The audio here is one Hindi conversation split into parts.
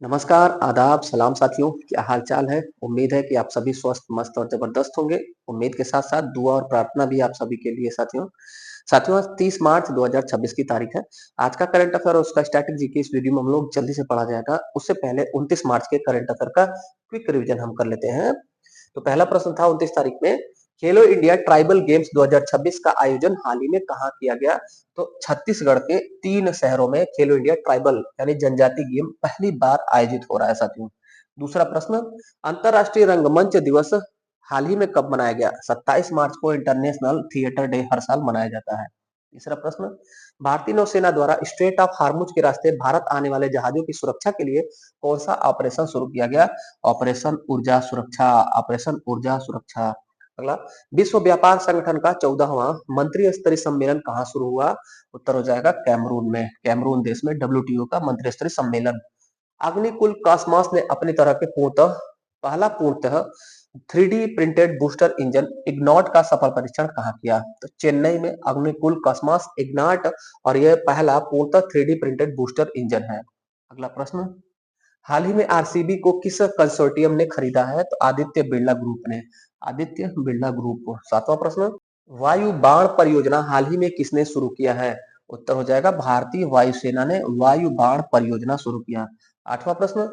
नमस्कार, आदाब, सलाम साथियों, क्या हाल-चाल है? उम्मीद है कि आप सभी स्वस्थ, मस्त और ज़बरदस्त होंगे। उम्मीद के साथ-साथ दुआ और प्रार्थना भी आप सभी के लिए साथियों। साथियों, आज 30 मार्च 2026 की तारीख है। आज का करंट अफेयर और उसका स्टैटिक जीके इस वीडियो में हम लोग जल्दी से पढ़ा जाएगा। उससे पहले 29 मार्च के करंट अफेयर का क्विक रिवीजन हम कर लेते हैं। तो पहला प्रश्न था 29 तारीख में, खेलो इंडिया ट्राइबल गेम्स 2026 का आयोजन हाल ही में कहाँ किया गया? तो छत्तीसगढ़ के 3 शहरों में खेलो इंडिया ट्राइबल यानी जनजाति गेम पहली बार आयोजित हो रहा है साथियों। दूसरा प्रश्न, अंतरराष्ट्रीय रंगमंच दिवस हाल ही में कब मनाया गया? 27 मार्च को इंटरनेशनल थिएटर डे हर साल मनाया जाता है। तीसरा प्रश्न, भारतीय नौसेना द्वारा स्ट्रेट ऑफ हार्मुज के रास्ते भारत आने वाले जहाजों की सुरक्षा के लिए कौन सा ऑपरेशन शुरू किया गया? ऑपरेशन ऊर्जा सुरक्षा। ऑपरेशन ऊर्जा सुरक्षा। अगला, विश्व व्यापार संगठन का 14वां मंत्रिस्तरीय स्तरीय सम्मेलन कहाँ शुरू हुआ? उत्तर हो जाएगा कैमरून में। कैमरून देश में डब्ल्यूटीओ का मंत्रिस्तरीय स्तरीय सम्मेलन। अग्निकुल कॉस्मॉस ने अपनी तरह के पहला पूर्णतः 3D प्रिंटेड बूस्टर इंजन इग्नॉट का सफल परीक्षण कहाँ किया? तो चेन्नई में अग्निकुल कॉस्मॉस इग्नाट और यह पहला पूर्णतः 3D प्रिंटेड बूस्टर इंजन है। अगला प्रश्न, हाल ही में आरसीबी को किस कंसोर्टियम ने खरीदा है? तो आदित्य बिरला ग्रुप ने। आदित्य बिरला ग्रुप। सातवां प्रश्न, वायु बाण परियोजना हाल ही में किसने शुरू किया है? उत्तर हो जाएगा भारतीय वायुसेना ने वायु बाण परियोजना शुरू किया। आठवां प्रश्न,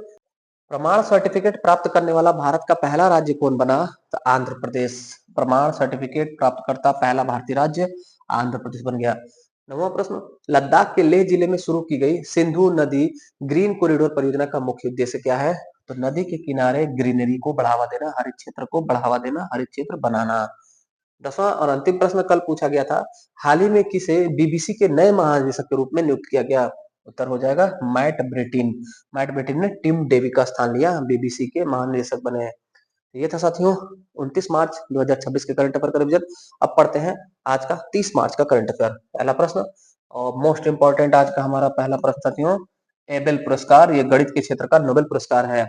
प्रमाण सर्टिफिकेट प्राप्त करने वाला भारत का पहला राज्य कौन बना? तो आंध्र प्रदेश। प्रमाण सर्टिफिकेट प्राप्त करता पहला भारतीय राज्य आंध्र प्रदेश बन गया। नौवां प्रश्न, लद्दाख के लेह जिले में शुरू की गई सिंधु नदी ग्रीन कॉरिडोर परियोजना का मुख्य उद्देश्य क्या है? तो नदी के किनारे ग्रीनरी को बढ़ावा देना, हरित क्षेत्र को बढ़ावा देना, हरित क्षेत्र बनाना। 10वां और अंतिम प्रश्न कल पूछा गया था, हाल ही में किसे बीबीसी के नए महानिदेशक के रूप में नियुक्त किया गया? उत्तर हो जाएगा मैट ब्रेटिन। मैट ब्रेटिन ने टिम डेवी का स्थान लिया, बीबीसी के महानिदेशक बने। ये था साथियों 29 मार्च 2026 के करंट अफेयर का रिवीजन। अब पढ़ते हैं आज का 30 मार्च का करंट अफेयर। पहला प्रश्न और मोस्ट इंपॉर्टेंट आज का हमारा पहला प्रश्न साथियों, एबेल पुरस्कार, ये गणित के क्षेत्र का नोबेल पुरस्कार है।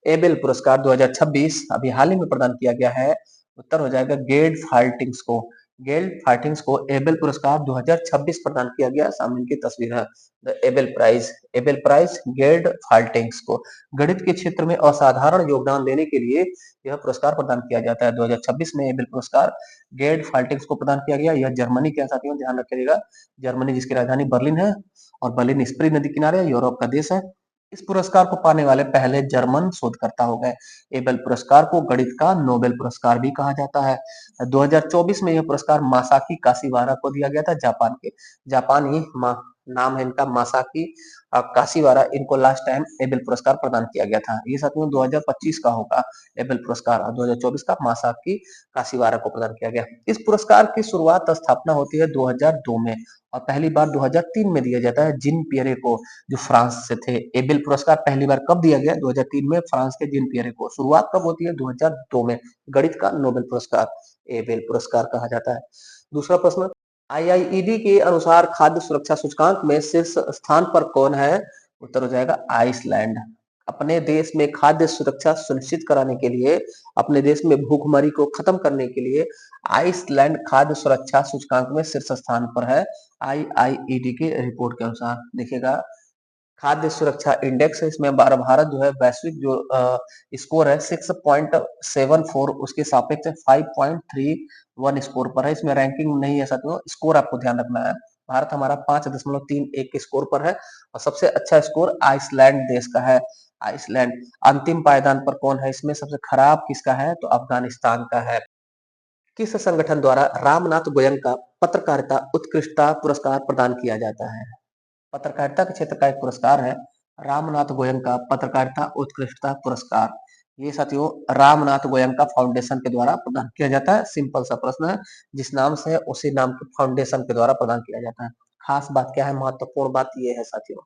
एबेल पुरस्कार 2026 अभी हाल ही में प्रदान किया गया है। उत्तर हो जाएगा गेल्ड फाल्टिंग्स को। गेल्ड फाल्टिंग्स को एबेल पुरस्कार 2026 प्रदान किया गया। सामने इनकी तस्वीर है। The Abel prize. Abel prize Gerd Faltings को गणित के क्षेत्र में असाधारण योगदान देने के लिए यह पुरस्कार प्रदान किया जाता है। 2026 में एबेल पुरस्कार गेल्ड फाल्टिंग्स को प्रदान किया गया। यह जर्मनी के साथियों ध्यान रखिएगा, जर्मनी जिसकी राजधानी बर्लिन है और बर्लिन स्प्री नदी किनारे यूरोप का देश है। इस पुरस्कार को पाने वाले पहले जर्मन शोधकर्ता हो गए। एबेल पुरस्कार को गणित का नोबेल पुरस्कार भी कहा जाता है। 2024 में यह पुरस्कार मासाकी काशिवारा को दिया गया था, जापान के। जापानी नाम है इनका मासाकी काशिवारा। इनको लास्ट टाइम एबेल पुरस्कार प्रदान किया गया था। ये साथियों 2025 का होगा एबेल पुरस्कार और 2024 का मासाकी काशिवारा को प्रदान किया गया। इस पुरस्कार की शुरुआत स्थापना होती है 2002 में और पहली बार 2003 में दिया जाता है जिन पियरे को, जो फ्रांस से थे। एबेल पुरस्कार पहली बार कब दिया गया? 2003 में फ्रांस के जिन पियरे को। शुरुआत कब होती है? 2002 में। गणित का नोबेल पुरस्कार एबेल पुरस्कार कहा जाता है। दूसरा प्रश्न, आईआईईडी के अनुसार खाद्य सुरक्षा सूचकांक में शीर्ष स्थान पर कौन है? उत्तर हो जाएगा आइसलैंड। अपने देश में खाद्य सुरक्षा सुनिश्चित कराने के लिए, अपने देश में भूखमरी को खत्म करने के लिए आइसलैंड खाद्य सुरक्षा सूचकांक में शीर्ष स्थान पर है। आईआईईडी की रिपोर्ट के अनुसार देखिएगा, खाद्य सुरक्षा इंडेक्स है इसमें भारत जो है वैश्विक जो स्कोर है 6.74, उसके सापेक्ष 5.31 स्कोर पर है। इसमें रैंकिंग नहीं है साथियों, स्कोर आपको ध्यान रखना है। भारत हमारा 5.31 के स्कोर पर है और सबसे अच्छा स्कोर आइसलैंड देश का है। आइसलैंड। अंतिम पायदान पर कौन है? इसमें सबसे खराब किसका है? तो अफगानिस्तान का है। किस संगठन द्वारा रामनाथ गोयनका पत्रकारिता उत्कृष्टता पुरस्कार प्रदान किया जाता है? पत्रकारिता के क्षेत्र का एक पुरस्कार है रामनाथ गोयनका पत्रकारिता उत्कृष्टता पुरस्कार। ये साथियों रामनाथ गोयनका फाउंडेशन के द्वारा प्रदान किया जाता है। सिंपल सा प्रश्न है, जिस नाम से है उसी नाम के फाउंडेशन के द्वारा प्रदान किया जाता है। खास बात क्या है? महत्वपूर्ण बात ये है साथियों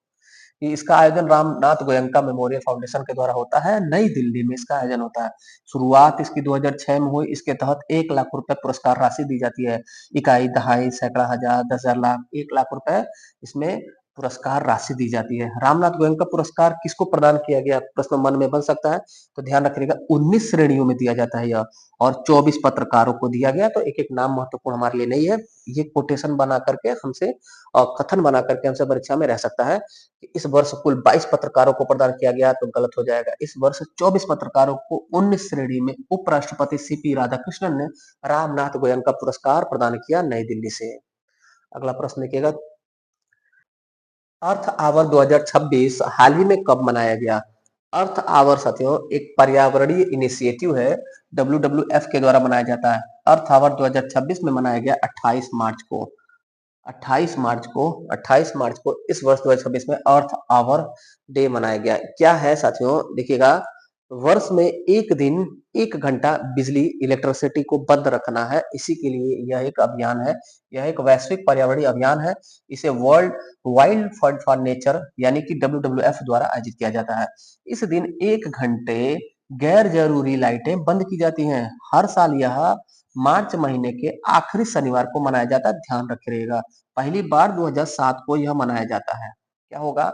कि इसका आयोजन रामनाथ गोयनका मेमोरियल फाउंडेशन के द्वारा होता है। नई दिल्ली में इसका आयोजन होता है। शुरुआत इसकी 2006 में हुई। इसके तहत 1 लाख रुपए पुरस्कार राशि दी जाती है। इकाई, दहाई, सैकड़ा, हजार, 10,000, लाख, 1 लाख रुपए इसमें पुरस्कार राशि दी जाती है। रामनाथ गोयनका पुरस्कार किसको प्रदान किया गया? प्रश्न मन में बन सकता है, तो ध्यान रखिएगा 19 श्रेणियों में दिया जाता है यह, और 24 पत्रकारों को दिया गया। तो एक-एक नाम महत्वपूर्ण हमारे लिए नहीं है, ये कोटेशन बना करके हमसे कथन बना करके हमसे परीक्षा में रह सकता है कि इस वर्ष कुल 22 पत्रकारों को प्रदान किया गया, तो गलत हो जाएगा। इस वर्ष 24 पत्रकारों को 19 श्रेणी में उपराष्ट्रपति सीपी राधाकृष्णन ने रामनाथ गोयनका पुरस्कार प्रदान किया नई दिल्ली से। अगला प्रश्न देखिएगा, अर्थ आवर 2026 हाल ही में कब मनाया गया? अर्थ आवर साथियों एक पर्यावरणीय इनिशिएटिव है, WWF के द्वारा मनाया जाता है। अर्थ आवर 2026 में मनाया गया 28 मार्च को। 28 मार्च को इस वर्ष 2026 में अर्थ आवर डे मनाया गया। क्या है साथियों, देखिएगा, वर्ष में एक दिन 1 घंटा बिजली इलेक्ट्रिसिटी को बंद रखना है, इसी के लिए यह एक अभियान है। यह एक वैश्विक पर्यावरणीय अभियान है। इसे world wild fund for nature यानी कि WWF द्वारा आयोजित किया जाता है। इस दिन 1 घंटे गैर जरूरी लाइटें बंद की जाती हैं। हर साल यह मार्च महीने के आखिरी शनिवार को मनाया जाता है, ध्यान रखिएगा। पहली बार 2007 को यह मनाया जाता है। क्या होगा,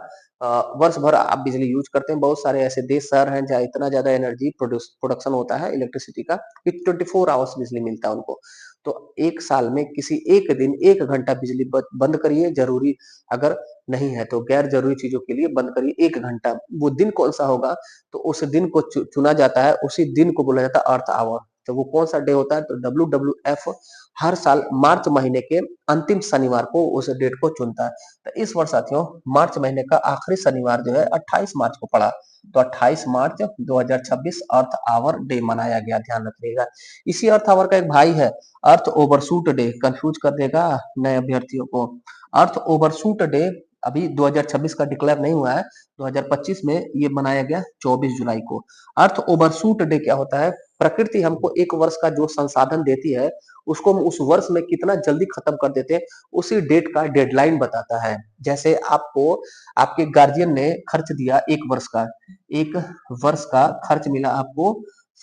वर्ष भर आप बिजली यूज करते हैं, बहुत सारे ऐसे देश शहर हैं जहाँ इतना ज्यादा एनर्जी प्रोडक्शन होता है इलेक्ट्रिसिटी का कि 24 आवर्स बिजली मिलता है उनको। तो एक साल में किसी एक दिन 1 घंटा बिजली बंद करिए, जरूरी अगर नहीं है तो गैर जरूरी चीजों के लिए बंद करिए 1 घंटा। वो दिन कौन सा होगा, तो उस दिन को चुना जाता है, उसी दिन को बोला जाता है अर्थ आवर। तो वो कौन सा डे होता है, तो WWF हर साल मार्च महीने के अंतिम शनिवार को उस डेट को चुनता है। तो इस वर्ष साथियों मार्च महीने का आखिरी शनिवार जो है 28 मार्च को पड़ा, तो 28 मार्च 2026 अर्थ आवर डे मनाया गया, ध्यान रखिएगा। इसी अर्थ आवर का एक भाई है अर्थ ओवरशूट डे, कंफ्यूज कर देगा नए अभ्यर्थियों को। अर्थ ओवरशूट डे अभी 2026 का डिक्लेयर नहीं हुआ है, 2025 में ये मनाया गया 24 जुलाई को। अर्थ ओवरशूट डे क्या होता है, प्रकृति हमको एक वर्ष का जो संसाधन देती है उसको हम उस वर्ष में कितना जल्दी खत्म कर देते हैं, उसी डेट का डेडलाइन बताता है। जैसे आपको आपके गार्जियन ने खर्च दिया एक वर्ष का खर्च मिला आपको,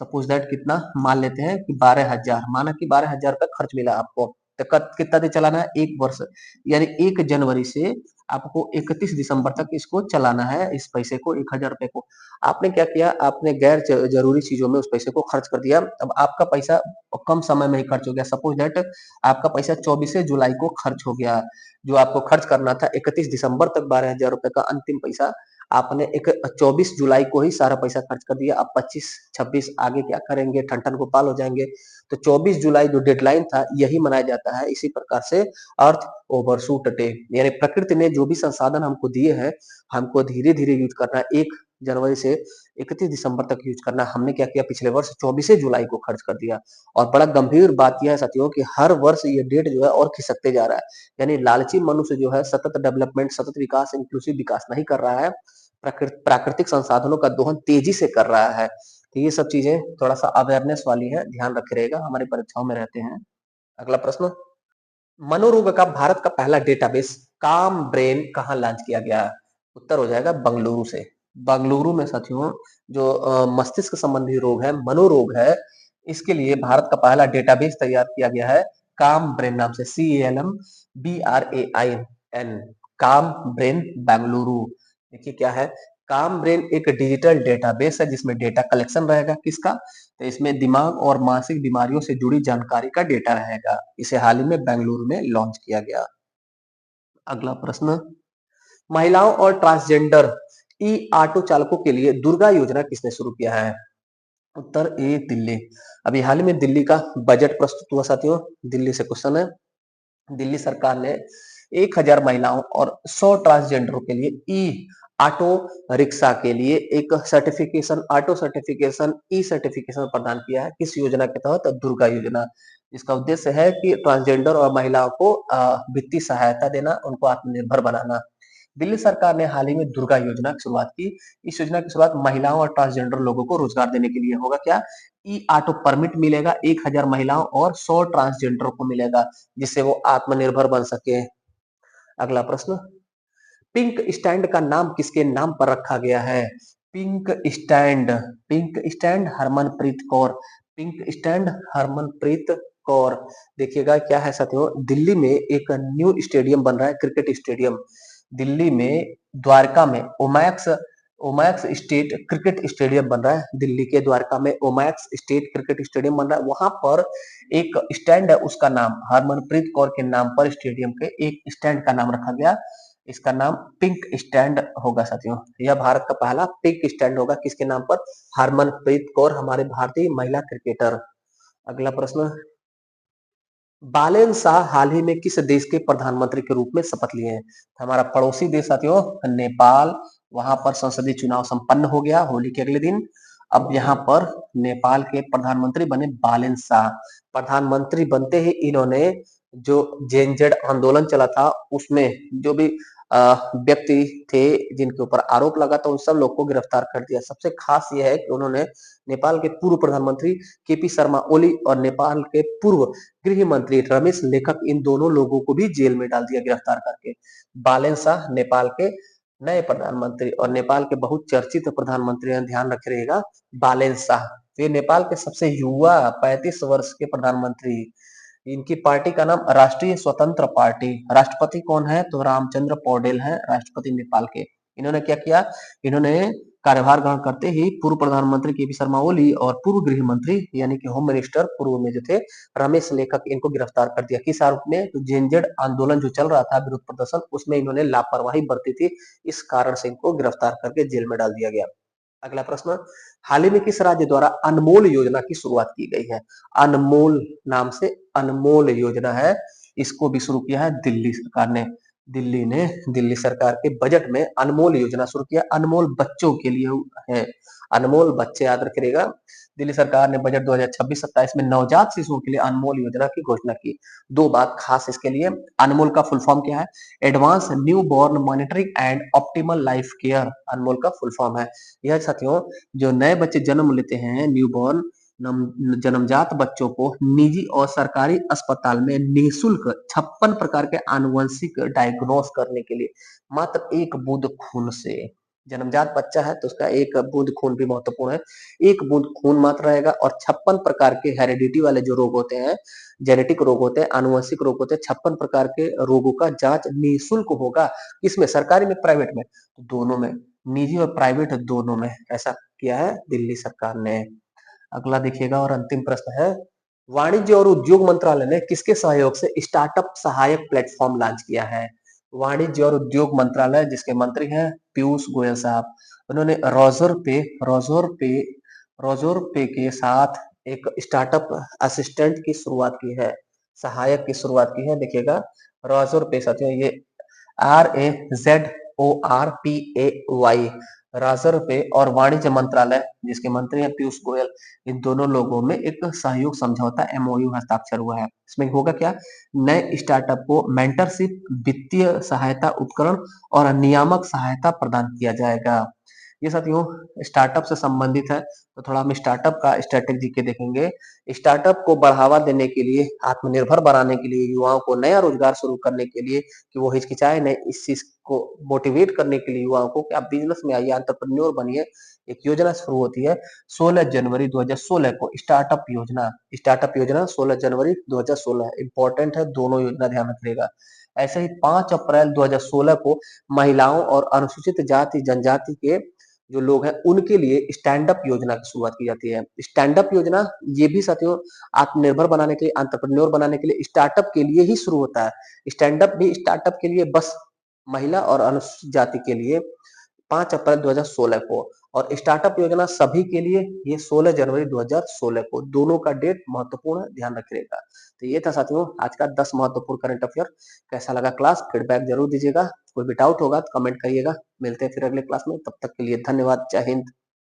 सपोज दैट कितना मान लेते हैं कि 12,000, माना कि 12,000 रुपए खर्च मिला आपको, तो कितना दिन चलाना है, 1 वर्ष, यानी 1 जनवरी से आपको 31 दिसंबर तक इसको चलाना है, इस पैसे को 1,000 रुपए को। आपने क्या किया, आपने गैर जरूरी चीजों में उस पैसे को खर्च कर दिया। अब आपका पैसा कम समय में ही खर्च हो गया, सपोज दैट आपका पैसा 24 जुलाई को खर्च हो गया। जो आपको खर्च करना था 31 दिसंबर तक 12,000 रुपए का अंतिम पैसा, आपने 24 जुलाई को ही सारा पैसा खर्च कर दिया। अब 25-26 आगे क्या करेंगे, ठन गोपाल हो जाएंगे। तो 24 जुलाई जो डेडलाइन था यही मनाया जाता है। इसी प्रकार से अर्थ ओवरशूट डे, यानी प्रकृति ने जो भी संसाधन हमको दिए हैं हमको धीरे धीरे यूज करना है, 1 जनवरी से 31 दिसंबर तक यूज करना। हमने क्या किया, पिछले वर्ष 24 जुलाई को खर्च कर दिया। और बड़ा गंभीर बात यह है साथियों कि हर वर्ष ये डेट जो है और खिसकते जा रहा है, यानी लालची मनुष्य जो है सतत डेवलपमेंट, सतत विकास, इंक्लूसिव विकास नहीं कर रहा है, प्राकृतिक संसाधनों का दोहन तेजी से कर रहा है। तो ये सब चीजें थोड़ा सा अवेयरनेस वाली है, ध्यान रखे रहेगा, हमारी परीक्षाओं में रहते हैं। अगला प्रश्न, मनोरोग का भारत का पहला डेटाबेस काम ब्रेन कहाँ लॉन्च किया गया? उत्तर हो जाएगा बेंगलुरु से। बेंगलुरु में साथियों जो मस्तिष्क संबंधी रोग है, मनोरोग है, इसके लिए भारत का पहला डेटाबेस तैयार किया गया है काम ब्रेन नाम से, CALM BRAIN, काम ब्रेन बेंगलुरु। देखिए क्या है, काम ब्रेन एक डिजिटल डेटाबेस है जिसमें डेटा कलेक्शन रहेगा किसका, तो इसमें दिमाग और मानसिक बीमारियों से जुड़ी जानकारी का डेटा रहेगा। इसे हाल ही में बेंगलुरु में लॉन्च किया गया। अगला प्रश्न, महिलाओं और ट्रांसजेंडर ई ऑटो चालकों के लिए दुर्गा योजना किसने शुरू किया है? उत्तर ए दिल्ली। अभी हाल ही में दिल्ली का बजट प्रस्तुत हुआ साथियों, दिल्ली से क्वेश्चन है। दिल्ली सरकार ने 1,000 महिलाओं और 100 ट्रांसजेंडरों के लिए ई ऑटो रिक्शा के लिए एक सर्टिफिकेशन, ऑटो सर्टिफिकेशन, ई सर्टिफिकेशन प्रदान किया है। किस योजना के तहत? दुर्गा योजना। इसका उद्देश्य है कि ट्रांसजेंडर और महिलाओं को वित्तीय सहायता देना, उनको आत्मनिर्भर बनाना। दिल्ली सरकार ने हाल ही में दुर्गा योजना की शुरुआत की। इस योजना की शुरुआत महिलाओं और ट्रांसजेंडर लोगों को रोजगार देने के लिए होगा। क्या? ई ऑटो परमिट मिलेगा 1,000 महिलाओं और 100 ट्रांसजेंडर को मिलेगा, जिससे वो आत्मनिर्भर बन सके। अगला प्रश्न, पिंक स्टैंड का नाम किसके नाम पर रखा गया है? Pink stand, pink stand Harmanpreet Kaur, pink stand Harmanpreet Kaur. देखिएगा क्या है साथियों, दिल्ली में एक न्यू स्टेडियम बन रहा है, क्रिकेट स्टेडियम, दिल्ली में द्वारका में Omaxe Omaxe state cricket stadium बन रहा है। दिल्ली के द्वारका में ओमैक्स स्टेट क्रिकेट स्टेडियम बन रहा है। वहां पर एक स्टैंड है, उसका नाम हरमनप्रीत कौर के नाम पर स्टेडियम के एक स्टैंड का नाम रखा गया। इसका नाम पिंक स्टैंड होगा साथियों। यह भारत का पहला पिंक स्टैंड होगा, किसके नाम पर? हरमनप्रीत कौर, हमारे भारतीय महिला क्रिकेटर। अगला प्रश्न, बालेन शाह हाल ही में किस देश के प्रधानमंत्री के रूप में शपथ लिए हैं? हमारा पड़ोसी देश साथियों नेपाल। वहां पर संसदीय चुनाव संपन्न हो गया होली के अगले दिन। अब यहाँ पर नेपाल के प्रधानमंत्री बने बालेन शाह। प्रधानमंत्री बनते ही इन्होंने जो जेनजेड आंदोलन चला था उसमें जो भी व्यक्ति थे जिनके ऊपर आरोप लगा था उन सब लोग को गिरफ्तार कर दिया। सबसे खास यह है कि उन्होंने नेपाल के पूर्व प्रधानमंत्री केपी शर्मा ओली और नेपाल के पूर्व गृह मंत्री रमेश लेखक, इन दोनों लोगों को भी जेल में डाल दिया गिरफ्तार करके। बालेन शाह नेपाल के नए प्रधानमंत्री और नेपाल के बहुत चर्चित प्रधानमंत्री हैं, ध्यान रखिएगा, बालेन शाह। ये नेपाल के सबसे युवा 35 वर्ष के प्रधानमंत्री। इनकी पार्टी का नाम राष्ट्रीय स्वतंत्र पार्टी। राष्ट्रपति कौन है? तो रामचंद्र पौडेल है राष्ट्रपति नेपाल के। इन्होंने क्या किया? इन्होंने कार्यभार ग्रहण करते ही पूर्व प्रधानमंत्री केपी शर्मा ओली और पूर्व गृह मंत्री यानी कि होम मिनिस्टर पूर्व में जो थे रमेश लेखक, इनको गिरफ्तार कर दिया। किस आरोप में? तो जेनजेड आंदोलन जो चल रहा था विरोध प्रदर्शन, उसमें इन्होंने लापरवाही बरती थी, इस कारण से इनको गिरफ्तार करके जेल में डाल दिया गया। अगला प्रश्न, हाल ही में किस राज्य द्वारा अनमोल योजना की शुरुआत की गई है? अनमोल नाम से अनमोल योजना है, इसको भी शुरू किया है दिल्ली सरकार ने। दिल्ली ने दिल्ली सरकार के बजट में अनमोल योजना शुरू किया। अनमोल बच्चों के लिए है, अनमोल बच्चे याद रखिएगा। दिल्ली सरकार ने बजट 2026-27 में नवजात शिशुओं के लिए अनमोल योजना की घोषणा की। दो बात खास इसके लिए, अनमोल का फुल फॉर्म क्या है? Advance new born monitoring and optimal life care, Anmol का फुल फॉर्म है। यह साथियों जो नए बच्चे जन्म लेते हैं, न्यूबॉर्न जन्मजात बच्चों को निजी और सरकारी अस्पताल में निःशुल्क 56 प्रकार के आनुवंशिक डायग्नोस करने के लिए मात्र एक बूंद खून से, जन्मजात बच्चा है तो उसका एक बूंद खून भी महत्वपूर्ण है। एक बूंद खून मात्र रहेगा और 56 प्रकार के हेरिडिटी वाले जो रोग होते हैं, जेनेटिक रोग होते हैं, आनुवंशिक रोग होते हैं, 56 प्रकार के रोगों का जांच निःशुल्क होगा। इसमें सरकारी में, प्राइवेट में? दोनों में, निजी और प्राइवेट दोनों में ऐसा किया है दिल्ली सरकार ने। अगला देखिएगा और अंतिम प्रश्न है, वाणिज्य और उद्योग मंत्रालय ने किसके सहयोग से स्टार्टअप सहायक प्लेटफॉर्म लॉन्च किया है? वाणिज्य और उद्योग मंत्रालय, जिसके मंत्री हैं पीयूष गोयल साहब। उन्होंने रोजर पे के साथ एक स्टार्टअप असिस्टेंट की शुरुआत की है, सहायक की शुरुआत की है। देखिएगा रोजर पे साथियों, ये RAZORPAY, राजर पे, और वाणिज्य मंत्रालय जिसके मंत्री हैं पीयूष गोयल, इन दोनों लोगों में एक सहयोग समझौता MOU हस्ताक्षर हुआ है। इसमें होगा क्या? नए स्टार्टअप को मेंटरशिप, वित्तीय सहायता, उपकरण और नियामक सहायता प्रदान किया जाएगा। ये साथियों स्टार्टअप से संबंधित है, तो थोड़ा हम स्टार्टअप का स्ट्रेटेजी के देखेंगे। स्टार्टअप को बढ़ावा देने के लिए, आत्मनिर्भर बनाने के लिए, युवाओं को नया रोजगार शुरू करने के लिए कि वो हिचकिचाए नहीं, इस चीज को मोटिवेट करने के लिए युवाओं को कि आप बिजनेस में आइए, एंटरप्रेन्योर बनिए, एक योजना शुरू होती है 16 जनवरी 2016 को। स्टार्टअप योजना 16 जनवरी 2016 इंपॉर्टेंट है, दोनों योजना ध्यान रखिएगा। ऐसे ही 5 अप्रैल 2016 को महिलाओं और अनुसूचित जाति जनजाति के जो लोग हैं उनके लिए स्टैंड अप योजना की शुरुआत की जाती है। स्टैंड अप योजना ये भी साथियों आत्मनिर्भर बनाने के लिए, एंटरप्रेन्योर बनाने के लिए, स्टार्टअप के लिए ही शुरू होता है। स्टैंड अप भी स्टार्टअप के लिए, बस महिला और अनुसूचित जाति के लिए 5 अप्रैल 2016 को, और स्टार्टअप योजना सभी के लिए ये 16 जनवरी 2016 को। दोनों का डेट महत्वपूर्ण है, ध्यान रखिएगा। तो ये था साथियों आज का 10 महत्वपूर्ण करंट अफेयर। कैसा लगा क्लास? फीडबैक जरूर दीजिएगा। कोई भी डाउट होगा तो कमेंट करिएगा। मिलते हैं फिर अगले क्लास में, तब तक के लिए धन्यवाद। जय हिंद।